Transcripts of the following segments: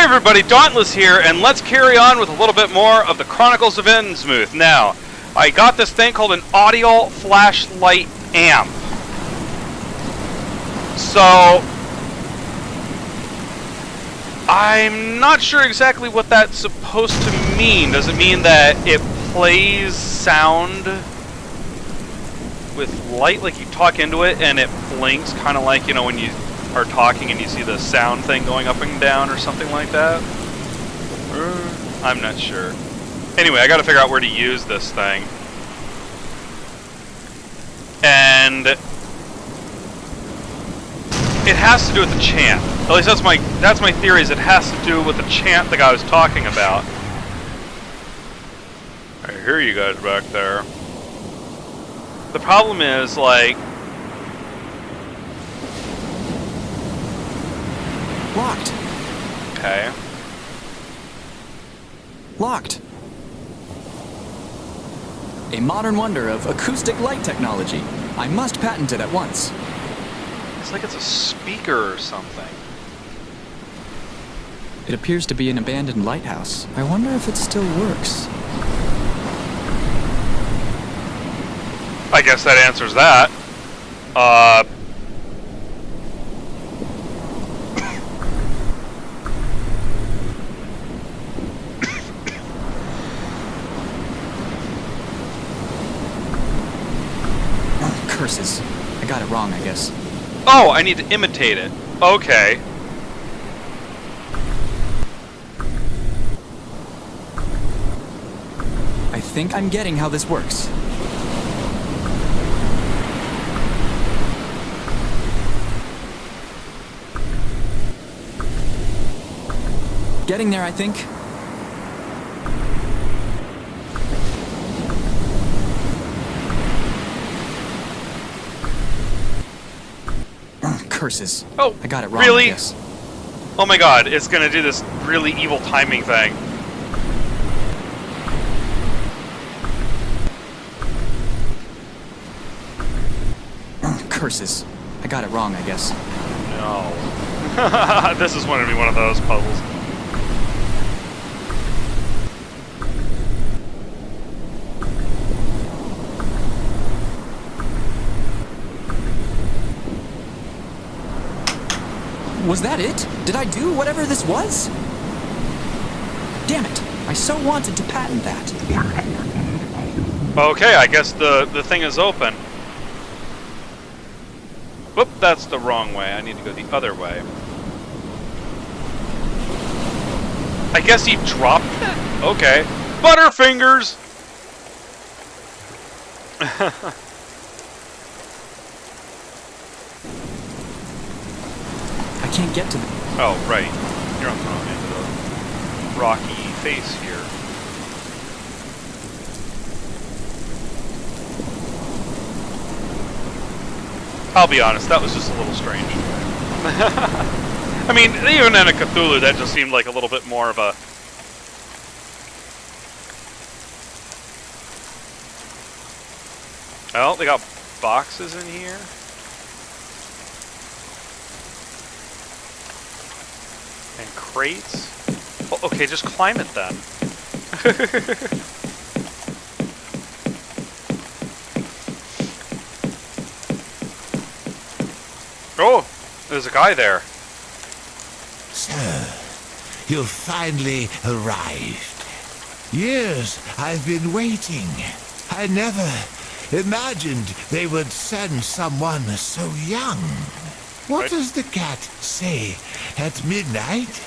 Hey everybody, Dauntless here, and let's carry on with a little bit more of the Chronicles of Innsmouth. Now, I got this thing called an audio flashlight amp. So, I'm not sure exactly what that's supposed to mean. Does it mean that it plays sound with light, like you talk into it and it blinks, kind of like, you know, when you are talking and you see the sound thing going up and down or something like that? I'm not sure. Anyway, I gotta figure out where to use this thing. And it has to do with the chant. At least that's my theory, is it has to do with the chant the guy was talking about. I hear you guys back there. The problem is, like, locked. Okay. Locked. A modern wonder of acoustic light technology. I must patent it at once. It's like it's a speaker or something. It appears to be an abandoned lighthouse. I wonder if it still works. I guess that answers that. Curses. I got it wrong, I guess. Oh, I need to imitate it. Okay. I think I'm getting how this works. Getting there, I think. Curses. Oh, I got it wrong, really? I guess. Oh my god, it's gonna do this really evil timing thing. Curses. I got it wrong, I guess. No. This is going to be one of those puzzles. Was that it? Did I do whatever this was? Damn it. I so wanted to patent that. Okay, I guess the thing is open. Whoop, that's the wrong way. I need to go the other way. I guess he dropped it? Okay. Butterfingers! I can't get to the... Oh, right. You're on into the rocky face here. I'll be honest, that was just a little strange. I mean, even in a Cthulhu, that just seemed like a little bit more of a... Oh, they got boxes in here. And crates. Oh, okay, just climb it then. Oh, there's a guy there. Sir, you've finally arrived. Years I've been waiting. I never imagined they would send someone so young. What does the cat say at midnight?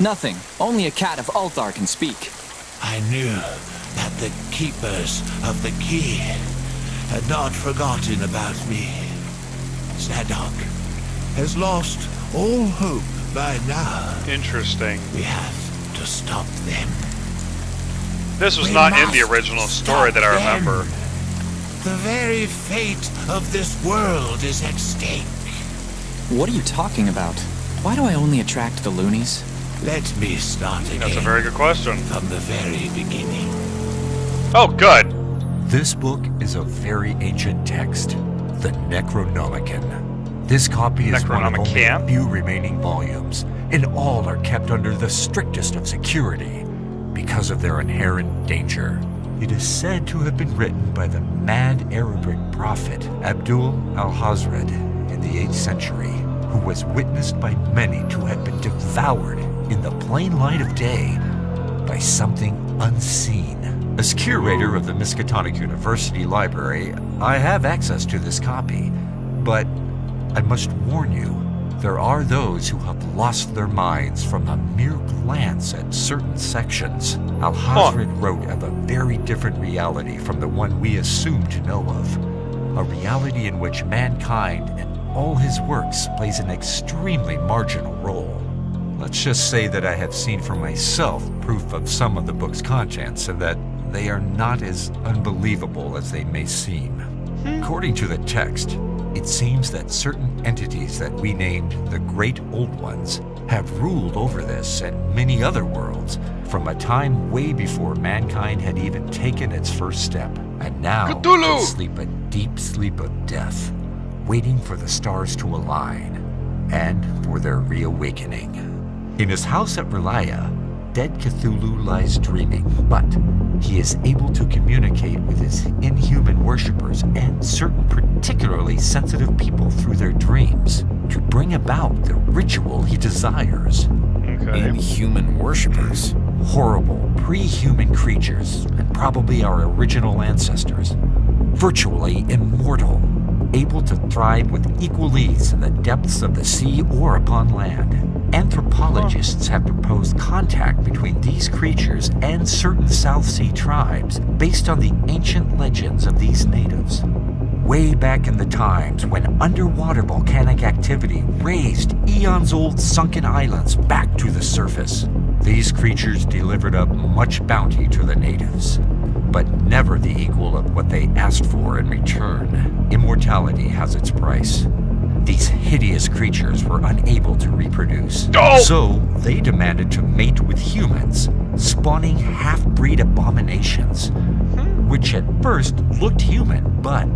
Nothing. Only a cat of Altar can speak. I knew that the keepers of the key had not forgotten about me. Zadok has lost all hope by now. Interesting. We have to stop them. This was We not in the must original story that I stop them. remember. The very fate of this world is at stake. What are you talking about? Why do I only attract the loonies? Let me start again. That's a very good question. From the very beginning. Oh, good. This book is a very ancient text, the Necronomicon. This copy is one of only a Necronomicon? few remaining volumes, and all are kept under the strictest of security because of their inherent danger. It is said to have been written by the mad Arabic prophet Abdul al-Hazred in the 8th century, who was witnessed by many to have been devoured in the plain light of day by something unseen. As curator of the Miskatonic University Library, I have access to this copy, but I must warn you, there are those who have lost their minds from a mere glance at certain sections. Al-Hazred wrote of a very different reality from the one we assume to know of, a reality in which mankind and all his works plays an extremely marginal role. Let's just say that I have seen for myself proof of some of the book's contents and that they are not as unbelievable as they may seem. According to the text, it seems that certain entities that we named the Great Old Ones have ruled over this and many other worlds from a time way before mankind had even taken its first step, and now they sleep a deep sleep of death, waiting for the stars to align and for their reawakening. In his house at Relaya, dead Cthulhu lies dreaming, but he is able to communicate with his inhuman worshippers and certain particularly sensitive people through their dreams to bring about the ritual he desires. Okay. Inhuman worshippers. Horrible, pre-human creatures, and probably our original ancestors. Virtually immortal, able to thrive with equal ease in the depths of the sea or upon land. Anthropologists have proposed contact between these creatures and certain South Sea tribes based on the ancient legends of these natives. Way back in the times when underwater volcanic activity raised eons-old sunken islands back to the surface, these creatures delivered up much bounty to the natives, but never the equal of what they asked for in return. Immortality has its price. These hideous creatures were unable to reproduce, so they demanded to mate with humans, spawning half-breed abominations, which at first looked human, but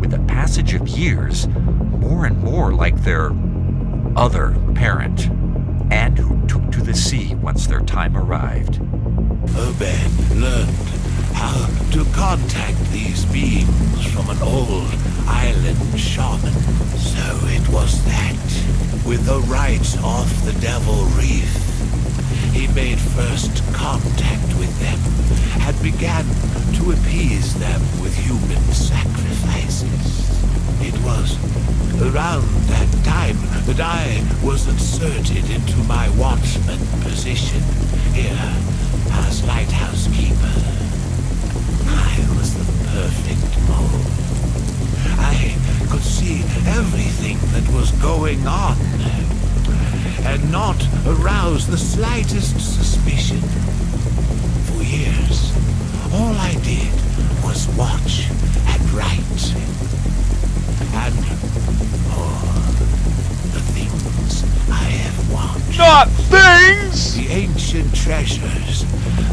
with the passage of years, more and more like their other parent, and who took to the sea once their time arrived. Obed learned how to contact these beings from an old island shaman. So it was that, with the rites off the Devil Reef, he made first contact with them and began to appease them with human sacrifices. It was around that time that I was inserted into my watchman position here as lighthouse keeper. I was the perfect mold. I could see everything that was going on and not arouse the slightest suspicion. For years, all I did was watch and write. And the things I have watched. Not things! The ancient treasures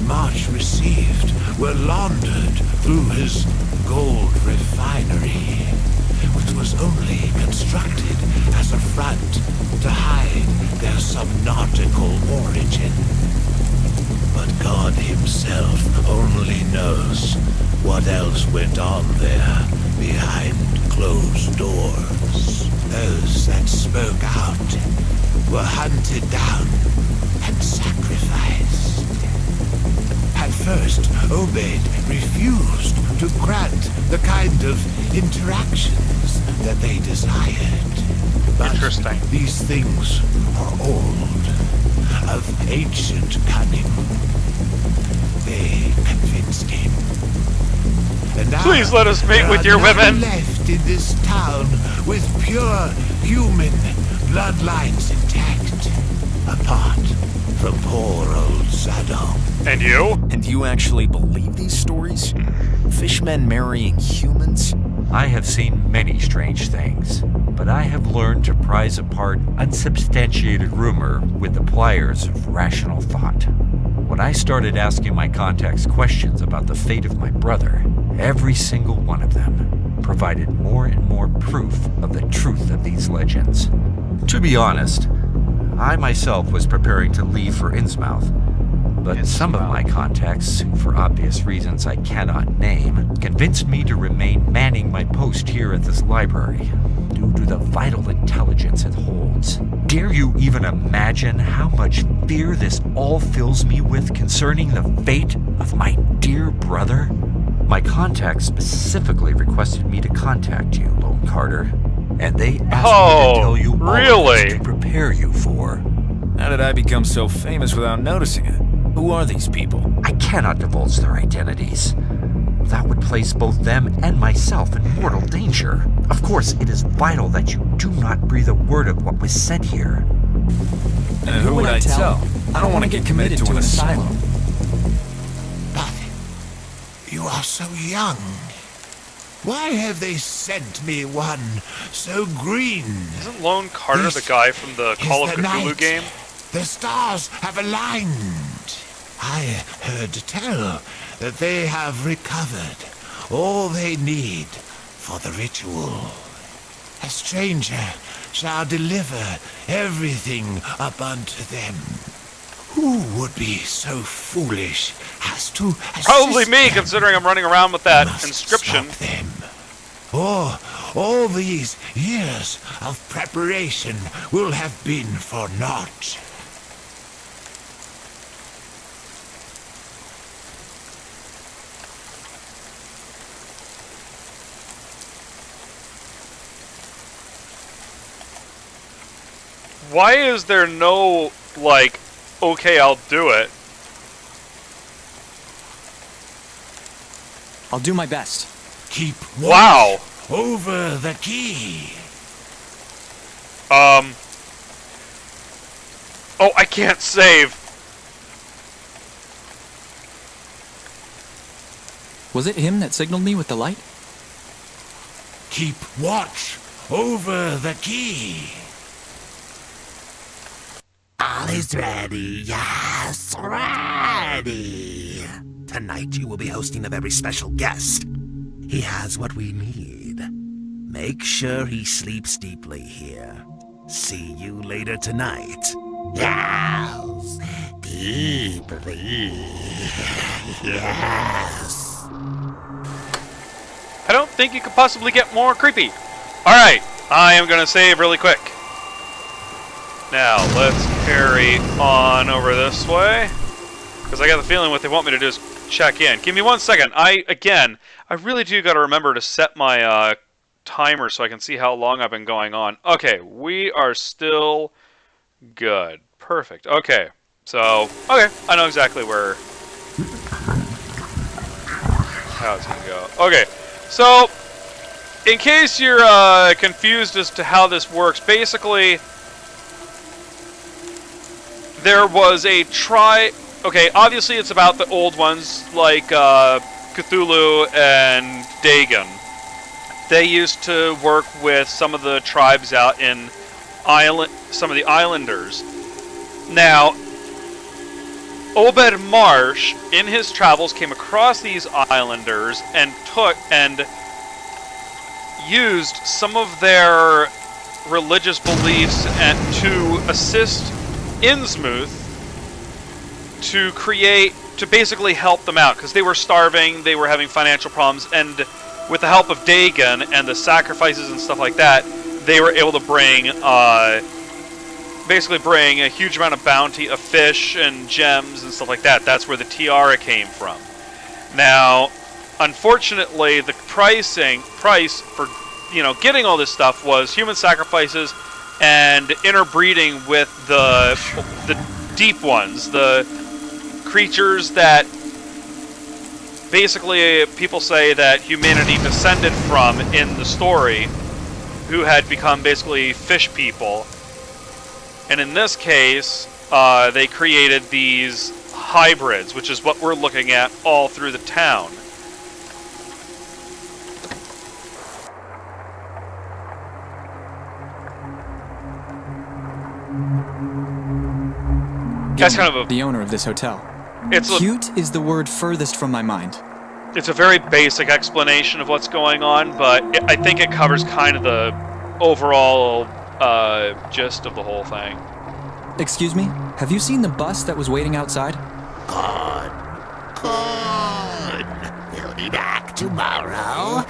March received were laundered through his gold refinery, which was only constructed as a front to hide their subnautical origin. But God himself only knows what else went on there behind closed doors. Those that spoke out were hunted down and sacrificed. At first, Obed refused to grant the kind of interactions that they desired. But Interesting. these things are old, of ancient cunning. They convinced him. And now, Please let us mate there with are your none women. left in this town with pure human bloodlines intact, apart from poor old Saddam. And you? And you actually believe these stories? Fishmen marrying humans? I have seen many strange things, but I have learned to prize apart unsubstantiated rumor with the pliers of rational thought. When I started asking my contacts questions about the fate of my brother, every single one of them provided more and more proof of the truth of these legends. To be honest, I myself was preparing to leave for Innsmouth, but some of my contacts, who for obvious reasons I cannot name, convinced me to remain manning my post here at this library, due to the vital intelligence it holds. Dare you even imagine how much fear this all fills me with concerning the fate of my dear brother? My contacts specifically requested me to contact you, Lone Carter, and they asked me to tell you all of this to prepare you for. How did I become so famous without noticing it? Who are these people? I cannot divulge their identities. That would place both them and myself in mortal danger. Of course, it is vital that you do not breathe a word of what was said here. And who would I tell? I don't want to get committed to an asylum. But you are so young. Why have they sent me one so green? Isn't Lone Carter the guy from the Call of Cthulhu game? The stars have aligned. I heard tell that they have recovered all they need for the ritual. A stranger shall deliver everything up unto them. Who would be so foolish as to assist Probably me, them? considering I'm running around with that Must inscription. stop them. Or all these years of preparation will have been for naught. Why is there no, like, okay, I'll do it? I'll do my best. Keep watch Wow. over the key. Oh, I can't save. Was it him that signaled me with the light? Keep watch over the key. All is ready, yes, ready. Tonight you will be hosting a very special guest. He has what we need. Make sure he sleeps deeply here. See you later tonight. Yes, deeply. Yes. I don't think you could possibly get more creepy. Alright, I am going to save really quick. Now, let's carry on over this way. Because I got the feeling what they want me to do is check in. Give me 1 second. I really do got to remember to set my timer so I can see how long I've been going on. Okay, we are still good. Perfect. Okay, so, okay, I know exactly how it's going to go. Okay, so, in case you're confused as to how this works, basically, there was a okay, obviously it's about the old ones, like Cthulhu and Dagon. They used to work with some of the tribes out in some of the islanders. Now, Obed Marsh, in his travels, came across these islanders and used some of their religious beliefs to assist Innsmouth to basically help them out, because they were starving, they were having financial problems, and with the help of Dagon and the sacrifices and stuff like that, they were able to basically bring a huge amount of bounty of fish and gems and stuff like that. That's where the tiara came from. Now, unfortunately, the price for getting all this stuff was human sacrifices and interbreeding with the deep ones, the creatures that basically people say that humanity descended from in the story, who had become basically fish people. And in this case, they created these hybrids, which is what we're looking at all through the town. That's kind of the owner of this hotel. It's Cute is the word furthest from my mind. It's a very basic explanation of what's going on, but I think it covers kind of the overall gist of the whole thing. Excuse me? Have you seen the bus that was waiting outside? Good. We'll be back tomorrow.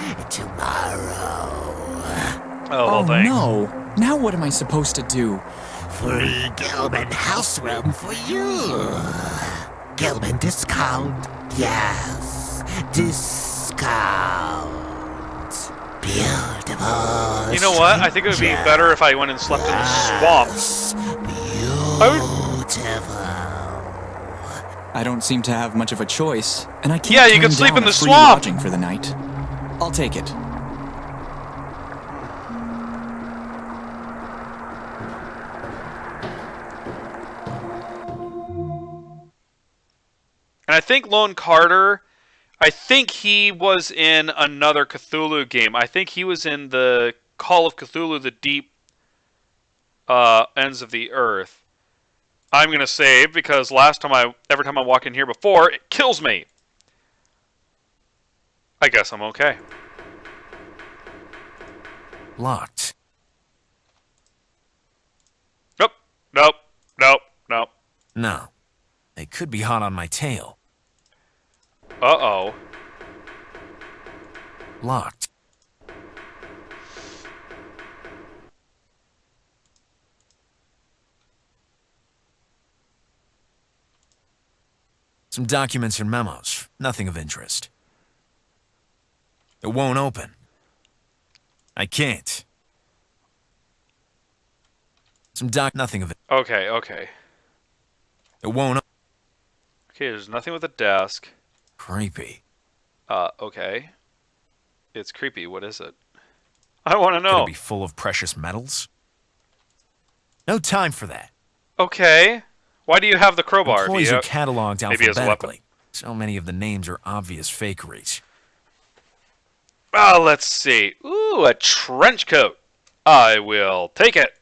Oh, well, thanks. No. Now what am I supposed to do? Free Gilman house room for you. Gilman discount. Yes. Discount. Beautiful. You know what? I think it would be better if I went and slept in the swamp. Beautiful. I don't seem to have much of a choice, and I can't Yeah, you turn can sleep down in the a free swamp. lodging for the night. I'll take it. And I think Lone Carter, I think he was in another Cthulhu game. I think he was in the Call of Cthulhu, the Deep Ends of the Earth. I'm going to save because every time I walk in here before, it kills me. I guess I'm okay. Locked. Nope, nope, nope, nope. No. They could be hot on my tail. Uh-oh. Locked. Some documents and memos. Nothing of interest. It won't open. I can't. Nothing of it. Okay, okay. It won't. Okay, there's nothing with a desk. Creepy. Okay. It's creepy. What is it? I want to Could know. it be full of precious metals? No time for that. Okay. Why do you have the crowbar? Employees are cataloged maybe as a weapon. alphabetically. So many of the names are obvious fakeries. Let's see. Ooh, a trench coat. I will take it.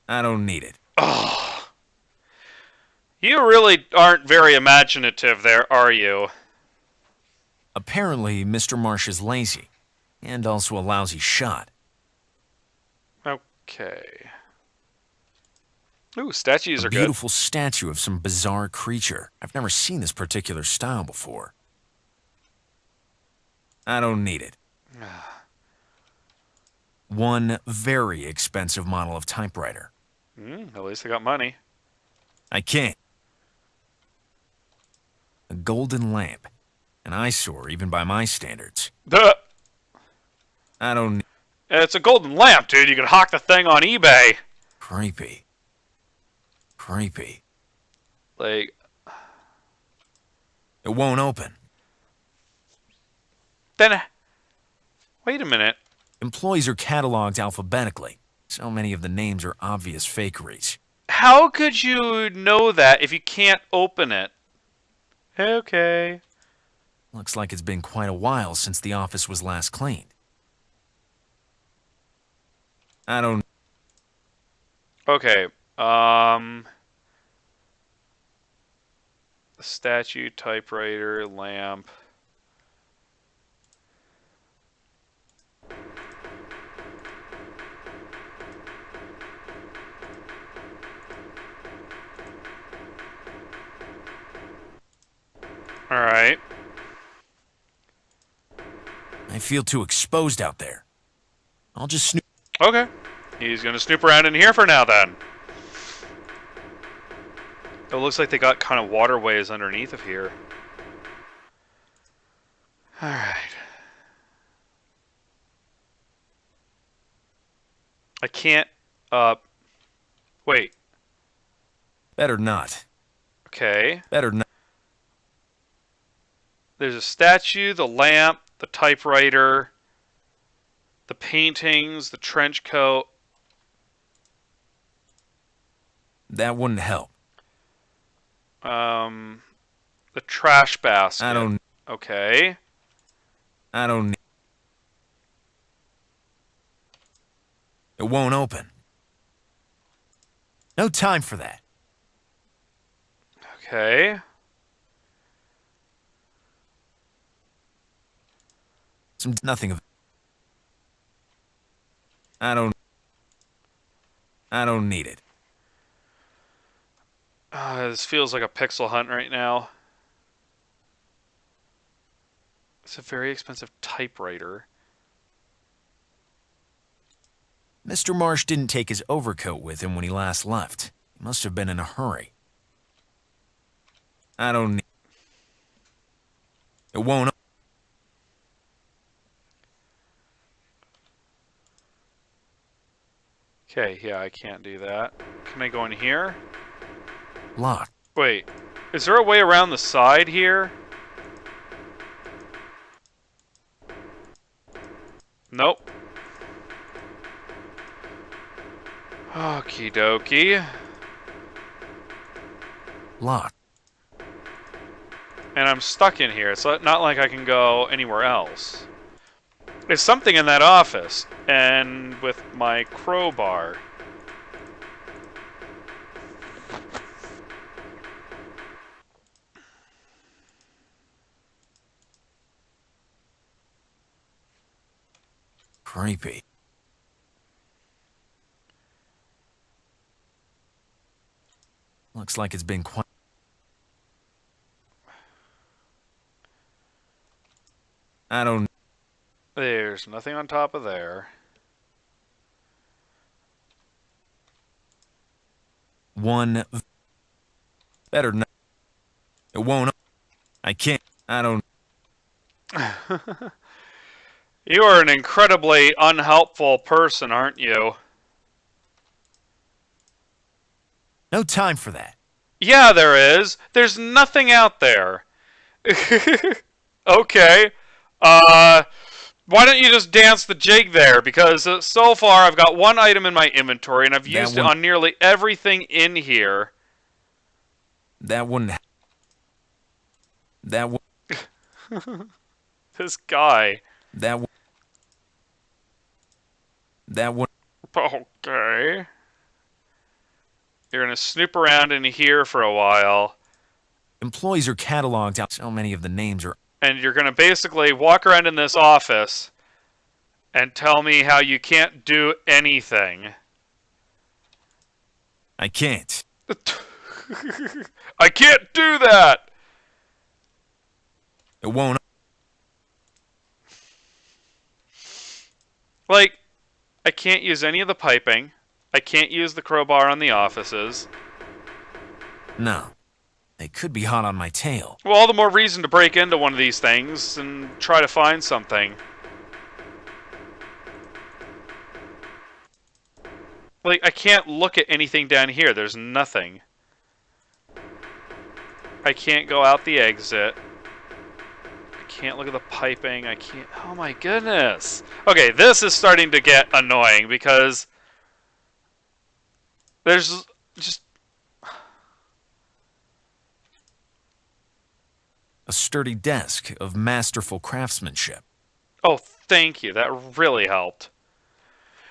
I don't need it. Oh. You really aren't very imaginative there, are you? Apparently, Mr. Marsh is lazy. And also a lousy shot. Okay. Ooh, statues are good. Beautiful statue of some bizarre creature. I've never seen this particular style before. I don't need it. One very expensive model of typewriter. At least I got money. I can't. A golden lamp. An eyesore, even by my standards. Duh. I don't... It's a golden lamp, dude. You can hawk the thing on eBay. Creepy. Creepy. Like, It won't open. then... Wait a minute. Employees are cataloged alphabetically. So many of the names are obvious fakeries. How could you know that if you can't open it? Okay. Looks like it's been quite a while since the office was last cleaned. I don't... Okay. Statue, typewriter, lamp. All right. I feel too exposed out there. I'll just snoop... Okay. He's gonna snoop around in here for now, then. It looks like they got kind of waterways underneath of here. All right. I can't. Wait. Better not. Okay. Better not. There's a statue, the lamp, the typewriter, the paintings, the trench coat. That wouldn't help. The trash basket. I don't... Okay. I don't need... It won't open. No time for that. Okay. Nothing of... I don't need it. This feels like a pixel hunt right now. It's a very expensive typewriter. Mr. Marsh didn't take his overcoat with him when he last left. He must have been in a hurry. I don't need... It won't... Okay, yeah, I can't do that. Can I go in here? Locked. Wait, is there a way around the side here? Nope. Okie dokie. Locked. And I'm stuck in here. It's not like I can go anywhere else. There's something in that office. And with my crowbar. Creepy. Looks like it's been quite... I don't... There's nothing on top of there. One... Better not... It won't... I can't... I don't... You are an incredibly unhelpful person, aren't you? No time for that. Yeah, there is. There's nothing out there. Okay. Why don't you just dance the jig there? Because so far I've got one item in my inventory and I've used it on nearly everything in here. That wouldn't... That would... This guy. That would... That would... Okay. You're gonna snoop around in here for a while. Employees are cataloged out. So many of the names are... And you're gonna basically walk around in this office and tell me how you can't do anything. I can't. I can't do that! It won't... Like, I can't use any of the piping. I can't use the crowbar on the offices. No. They could be hot on my tail. Well, all the more reason to break into one of these things and try to find something. Like, I can't look at anything down here. There's nothing. I can't go out the exit. I can't look at the piping. I can't... Oh my goodness. Okay, this is starting to get annoying because there's just... A sturdy desk of masterful craftsmanship. Oh, thank you. That really helped.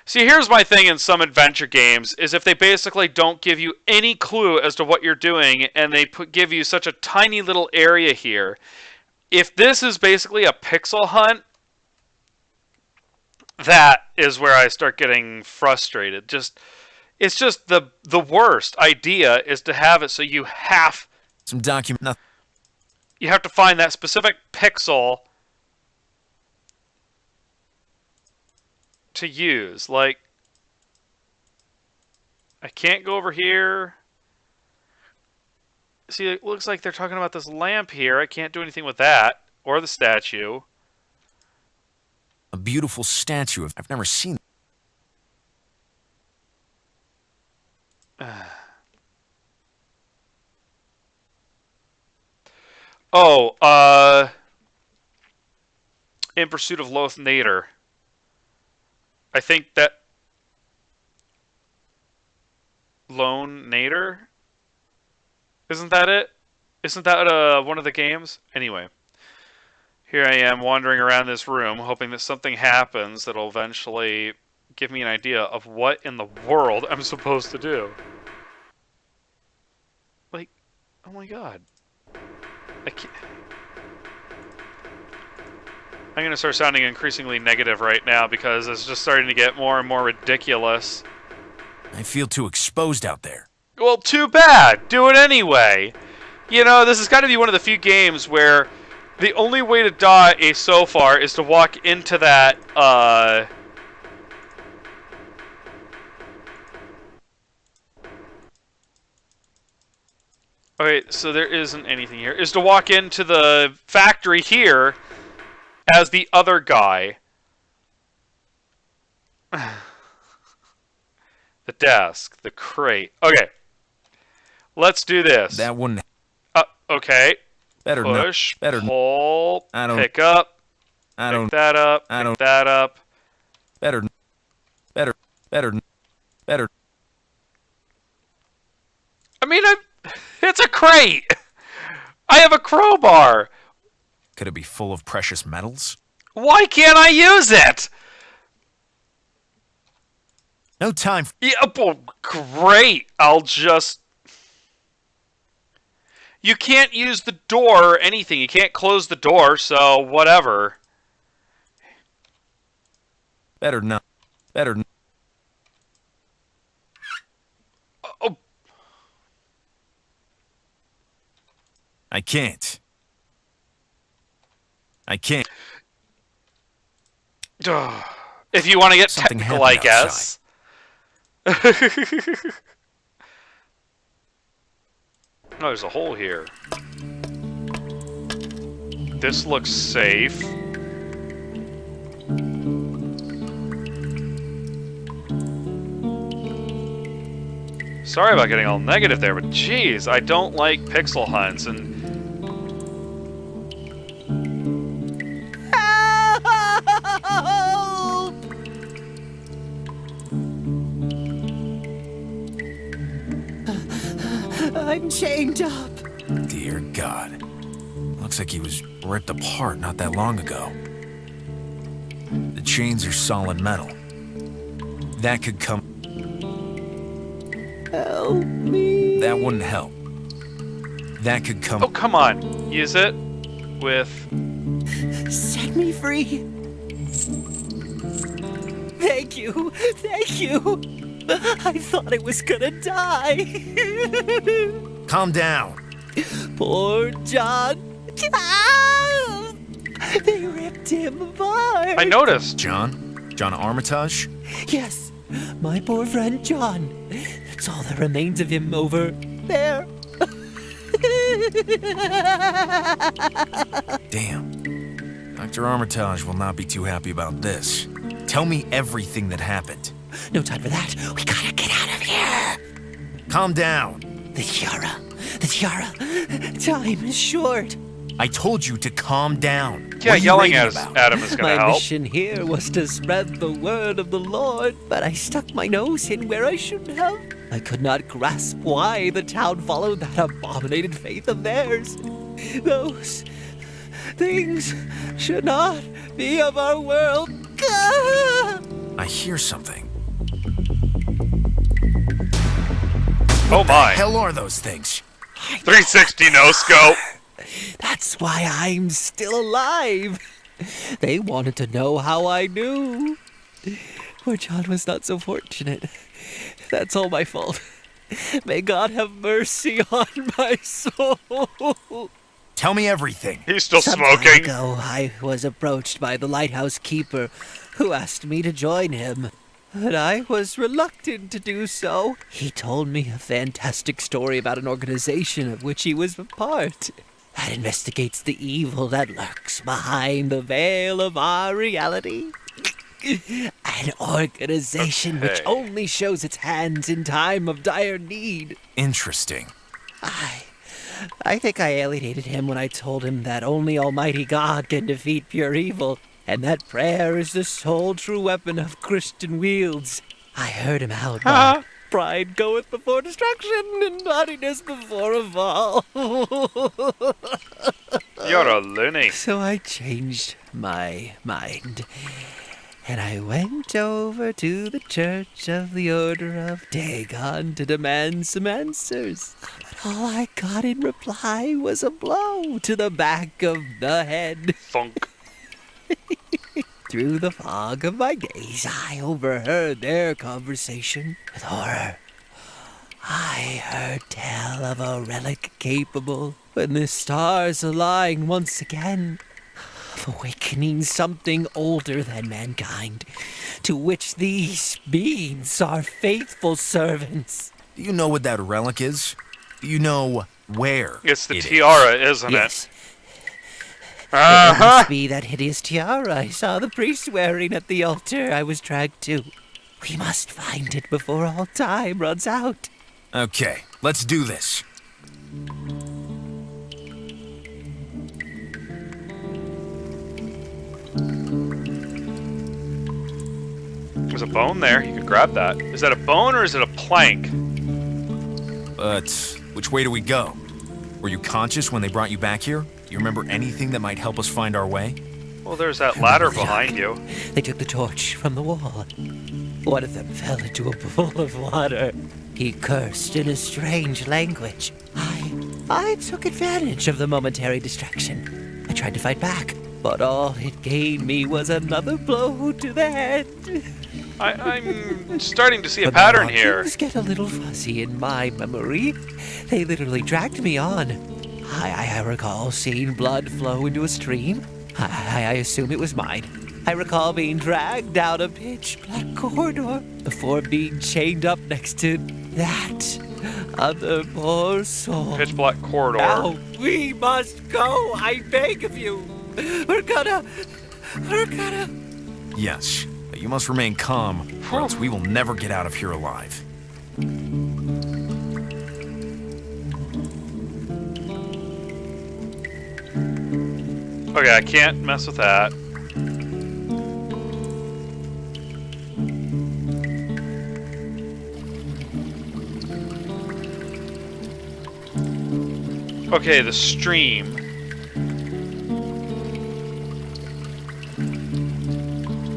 See, here's my thing in some adventure games, is if they basically don't give you any clue as to what you're doing, and they give you such a tiny little area here. If this is basically a pixel hunt, that is where I start getting frustrated. It's just the worst idea is to have it so you have... Some document... You have to find that specific pixel to use. Like, I can't go over here. See, it looks like they're talking about this lamp here. I can't do anything with that. Or the statue. A beautiful statue of... I've never seen... Oh, In Pursuit of Loth Nader. I think that... Lone Nader? Isn't that it? Isn't that one of the games? Anyway. Here I am wandering around this room, hoping that something happens that'll eventually give me an idea of what in the world I'm supposed to do. Like, oh my god. I can't... I'm going to start sounding increasingly negative right now because it's just starting to get more and more ridiculous. I feel too exposed out there. Well, too bad. Do it anyway. You know, this has got to be one of the few games where the only way to die so far is to walk into that, Okay, so there isn't anything here. Is to walk into the factory here as the other guy. The desk, the crate. Okay. Let's do this. That wouldn't. Okay. Better Push, better pull, I don't. pick up, I don't. pick that up, I pick don't. that up. Better. I mean, it's a crate. I have a crowbar. Could it be full of precious metals? Why can't I use it? No time. Yeah, well, great. I'll just... You can't use the door or anything. You can't close the door, so whatever. Better not. Better. Oh. I can't. I can't. If you want to get Something technical, I happened guess. No, there's a hole here. This looks safe. Sorry about getting all negative there, but geez, I don't like pixel hunts and... I'm chained up. Dear God. Looks like he was ripped apart not that long ago. The chains are solid metal. That could come... Help me. That wouldn't help. That could come... Oh, come on. Use it with... Set me free. Thank you. Thank you. I thought I was gonna die. Calm down. Poor John. They ripped him apart. I noticed. John? John Armitage? Yes, my poor friend John. That's all that remains of him over there. Damn. Dr. Armitage will not be too happy about this. Tell me everything that happened. No time for that. We gotta get out of here. Calm down. The tiara. The tiara. Time is short. I told you to calm down. Yeah, What are you yelling raving at about? Adam is gonna My help. mission here was to spread the word of the Lord, but I stuck my nose in where I shouldn't have. I could not grasp why the town followed that abominated faith of theirs. Those things should not be of our world. Gah! I hear something. Oh my. Hell are those things? 360 no scope. That's why I'm still alive. They wanted to know how I knew. Poor John was not so fortunate. That's all my fault. May God have mercy on my soul. Tell me everything. He's still Some time smoking. ago, I was approached by the lighthouse keeper, who asked me to join him. But I was reluctant to do so. He told me a fantastic story about an organization of which he was a part, that investigates the evil that lurks behind the veil of our reality. An organization which Okay. only shows its hands in time of dire need. Interesting. I think I alienated him when I told him that only Almighty God can defeat pure evil, and that prayer is the sole true weapon of Christian wields. I heard him out, but pride goeth before destruction, and naughtiness before a fall. You're a loony. So I changed my mind, and I went over to the Church of the Order of Dagon to demand some answers. But all I got in reply was a blow to the back of the head. Funk. Through the fog of my days, I overheard their conversation with horror. I heard tell of a relic capable, when the stars align once again, of awakening something older than mankind, to which these beings are faithful servants. Do you know what that relic is? Do you know where It's the it tiara, isn't Yes. it? It Uh-huh. must be that hideous tiara I saw the priest wearing at the altar I was dragged to. We must find it before all time runs out. Okay, let's do this. There's a bone there. You could grab that. Is that a bone or is it a plank? But which way do we go? Were you conscious when they brought you back here? Do you remember anything that might help us find our way? Well, there's that ladder behind you. They took the torch from the wall. One of them fell into a pool of water. He cursed in a strange language. I took advantage of the momentary distraction. I tried to fight back, but all it gained me was another blow to the head. I'm starting to see a But pattern now here. Things get a little fuzzy in my memory. They literally dragged me on. I recall seeing blood flow into a stream. I assume it was mine. I recall being dragged down a pitch-black corridor before being chained up next to that other poor soul. Pitch black corridor. Now we must go, I beg of you. We're gonna... Yes, but you must remain calm, or else we will never get out of here alive. Okay, I can't mess with that. Okay, the stream.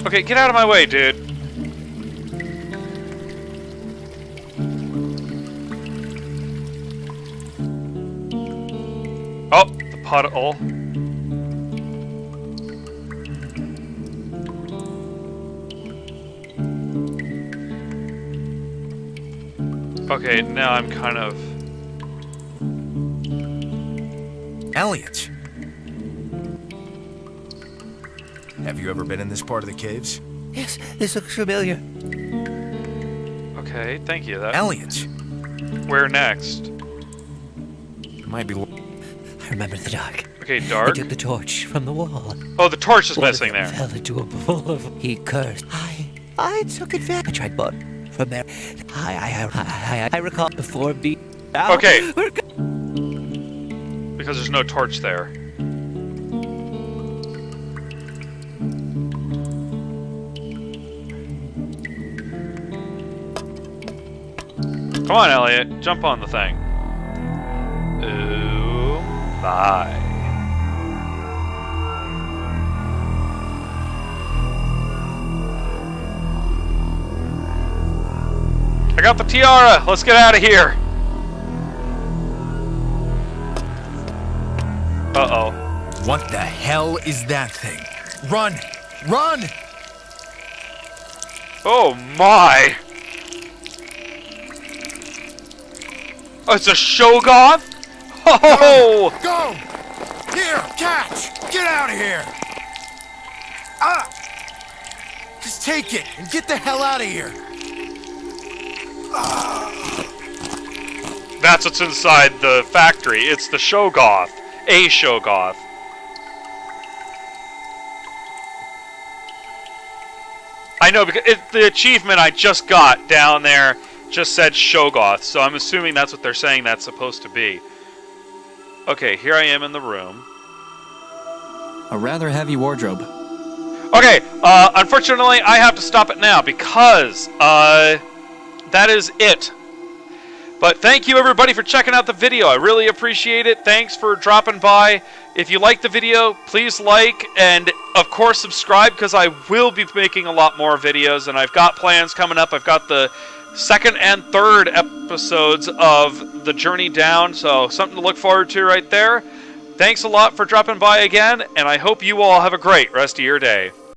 Okay, get out of my way, dude. Oh, the puddle. Okay, now I'm kind of... Elliot! Have you ever been in this part of the caves? Yes, this looks familiar. Okay, thank you. That... Elliot! Where next? It might be... I remember the dark. Okay, They dark. took the torch from the wall. Oh, the torch is One of missing them there. fell into a pool of... He cursed. I took advantage. I tried, but from there... I recall before being... Okay. We're Because there's no torch there. Come on, Elliot. Jump on the thing. Ooh, bye. I got the tiara. Let's get out of here. Uh-oh. What the hell is that thing? Run! Run! Oh my! Oh, it's a Shogoth? Oh! Go! Here, catch! Get out of here! Ah! Just take it and get the hell out of here! That's what's inside the factory. It's the Shogoth. A Shogoth. I know, because the achievement I just got down there just said Shogoth, so I'm assuming that's what they're saying that's supposed to be. Okay, here I am in the room. A rather heavy wardrobe. Okay, unfortunately, I have to stop it now because, that is it. But thank you, everybody, for checking out the video. I really appreciate it. Thanks for dropping by. If you like the video, please like and, of course, subscribe because I will be making a lot more videos, and I've got plans coming up. I've got the second and third episodes of The Journey Down, so something to look forward to right there. Thanks a lot for dropping by again, and I hope you all have a great rest of your day.